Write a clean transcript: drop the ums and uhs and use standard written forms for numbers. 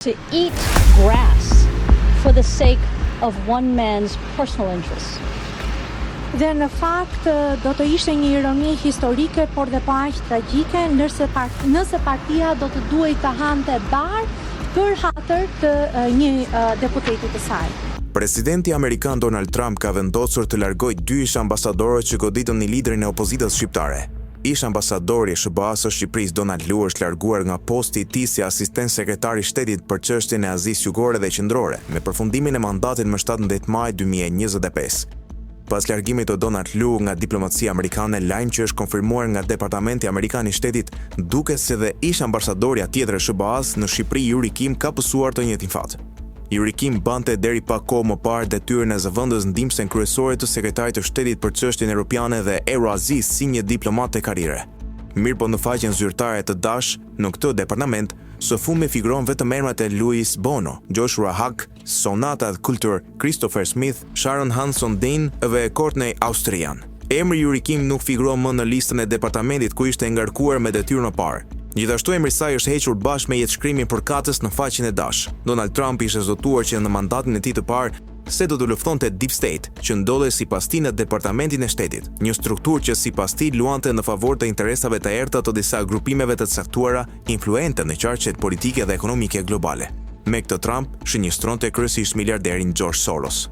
to eat grass for the sake of one man's personal interests. Dhe në fakt do të ishte një ironi historike, por dhe po aq tragjike, nëse partia do të duhej të hante bar për hatër të një deputeti të saj. Presidenti amerikan Donald Trump ka vendosur të largojë 2 ish ambasadorë që goditën një liderin e opozitës shqiptare. Ish ambasadori i SBA-s së Shqipërisë Donald Lu është larguar nga posti i tij si asistent sekretari i shtetit për çështjen e Azisë Jugore dhe Qendrore, me përfundimin e mandatit më 17 maj 2025. Pas largimit të Donald Lu nga diplomacia amerikane, lajm që është konfirmuar nga Departamenti Amerikan i Shtetit, duket se dhe ish ambasadorja tjetër e SBA-s në Shqipëri, Yuri Kim, ka pësuar të njëjtin fat. Yuri Kim bante deri pak kohë më parë detyrën e zëvendës ndihmëse kryesore të sekretarit të shtetit për çështjen europiane dhe Euroazis si një diplomat e karriere. Mirëpo në faqen zyrtare të Dash, në këtë departament, së fundmi figuron vetëm emrat e Louis Bono, Joshua Hack, Sonata Kultur, Christopher Smith, Sharon Hanson Dean dhe Courtney Austrian. Emri Yuri Kim nuk figuron më në listën e departamentit ku ishte ngarkuar me detyrën e parë. Gjithashtu emri i saj është hequr bashkë me jetëshkrimin për katës në faqen e Dash. Donald Trump ishte zotuar që në mandatin e tij të parë se do të luftonte Deep State, që ndodhej sipas tij në departamentin e shtetit, një strukturë që sipas tij luante në favor të interesave të errta të disa grupimeve të caktuara, influente në qarqet politike dhe ekonomike globale. Me këtë Trump shënjestronte kryesisht miliarderin George Soros.